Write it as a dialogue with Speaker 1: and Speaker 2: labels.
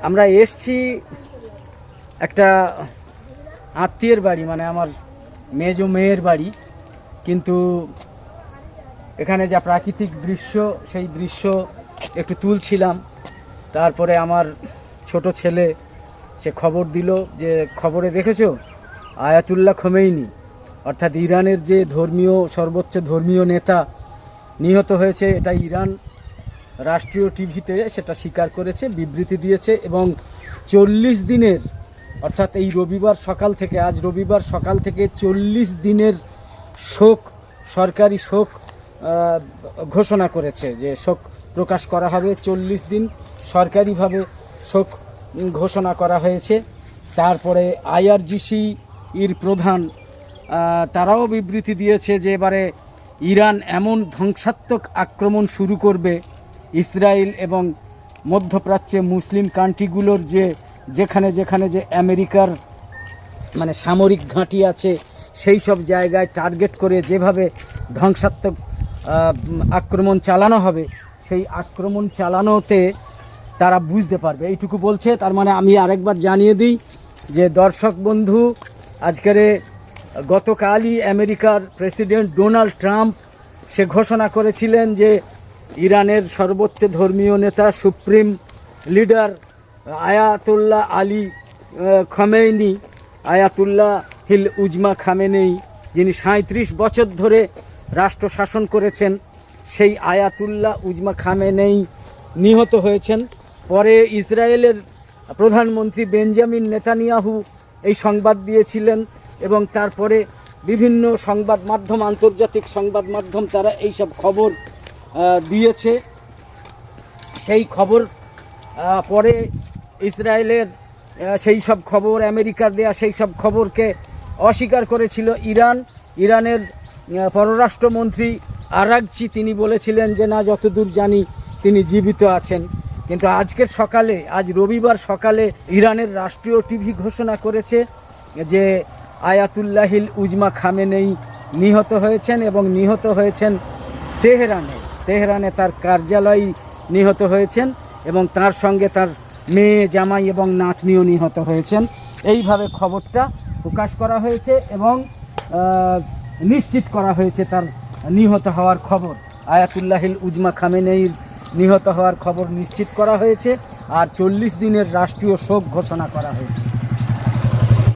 Speaker 1: আমরা এসছি একটা আত্মীয়ের বাড়ি, মানে আমার মেজো মেয়ের বাড়ি, কিন্তু এখানে যা প্রাকৃতিক দৃশ্য সেই দৃশ্য একটু তুলছিলাম। তারপরে আমার ছোট ছেলে সে খবর দিল যে খবরে দেখেছো আয়াতুল্লাহ খোমেনি অর্থাৎ ইরানের যে সর্বোচ্চ ধর্মীয় নেতা নিহত হয়েছে। এটা ইরান রাষ্ট্রীয় টিভিতে সেটা স্বীকার করেছে, বিবৃতি দিয়েছে, এবং 40 দিনের অর্থাৎ এই রবিবার সকাল থেকে, আজ রবিবার সকাল থেকে 40 দিনের শোক, সরকারি শোক ঘোষণা করেছে, যে শোক প্রকাশ করা হবে। 40 দিন সরকারিভাবে শোক ঘোষণা করা হয়েছে। তারপরে আইআরজিসি এর প্রধান তারাও বিবৃতি দিয়েছে যে এবারে ইরান এমন ধ্বংসাত্মক আক্রমণ শুরু করবে ইসরায়েল এবং মধ্যপ্রাচ্যে মুসলিম কান্ট্রিগুলোর যেখানে যে আমেরিকার মানে সামরিক ঘাঁটি আছে সেই সব জায়গায় টার্গেট করে যেভাবে ধ্বংসাত্মক আক্রমণ চালানো হবে, সেই আক্রমণ চালানোতে তারা বুঝতে পারবে, এইটুকু বলছে। তার মানে আমি আরেকবার জানিয়ে দিই যে দর্শক বন্ধু, গতকালই আমেরিকার প্রেসিডেন্ট ডোনাল্ড ট্রাম্প সে ঘোষণা করেছিলেন যে ইরানের সর্বোচ্চ ধর্মীয় নেতা, supreme leader Ayatollah Ali Khamenei, Ayatollah হিল উজমা খামেনেই, যিনি 37 বছর ধরে রাষ্ট্র শাসন করেছেন, সেই আয়াতুল্লাহ উজমা খামেনেই নিহত হয়েছেন। পরে ইসরায়েলের প্রধানমন্ত্রী বেঞ্জামিন নেতানিয়াহু এই সংবাদ দিয়েছিলেন, এবং তারপরে বিভিন্ন সংবাদ মাধ্যম, আন্তর্জাতিক সংবাদ মাধ্যম তারা এইসব খবর দিয়েছে। সেই খবর পরে ইসরায়েলের সেই সব খবর, আমেরিকার দেয়া সেই সব খবরকে অস্বীকার করেছিল ইরানের পররাষ্ট্রমন্ত্রী আরাগচি। তিনি বলেছিলেন যে না, যতদূর জানি তিনি জীবিত আছেন। কিন্তু আজকের সকালে, আজ রবিবার সকালে ইরানের রাষ্ট্রীয় টিভি ঘোষণা করেছে যে আয়াতুল্লাহিল উজমা খামেনেই নিহত হয়েছেন, এবং নিহত হয়েছেন তেহরানে তার কার্যালয়ে নিহত হয়েছেন, এবং তার সঙ্গে তার মেয়ে, জামাই এবং নাতনিও নিহত হয়েছেন। এইভাবে খবরটা প্রকাশ করা হয়েছে এবং নিশ্চিত করা হয়েছে তার নিহত হওয়ার খবর। আয়াতুল্লাহিল উজমা খামেনেইর নিহত হওয়ার খবর নিশ্চিত করা হয়েছে, আর 40 দিনের রাষ্ট্রীয় শোক ঘোষণা করা হয়েছে।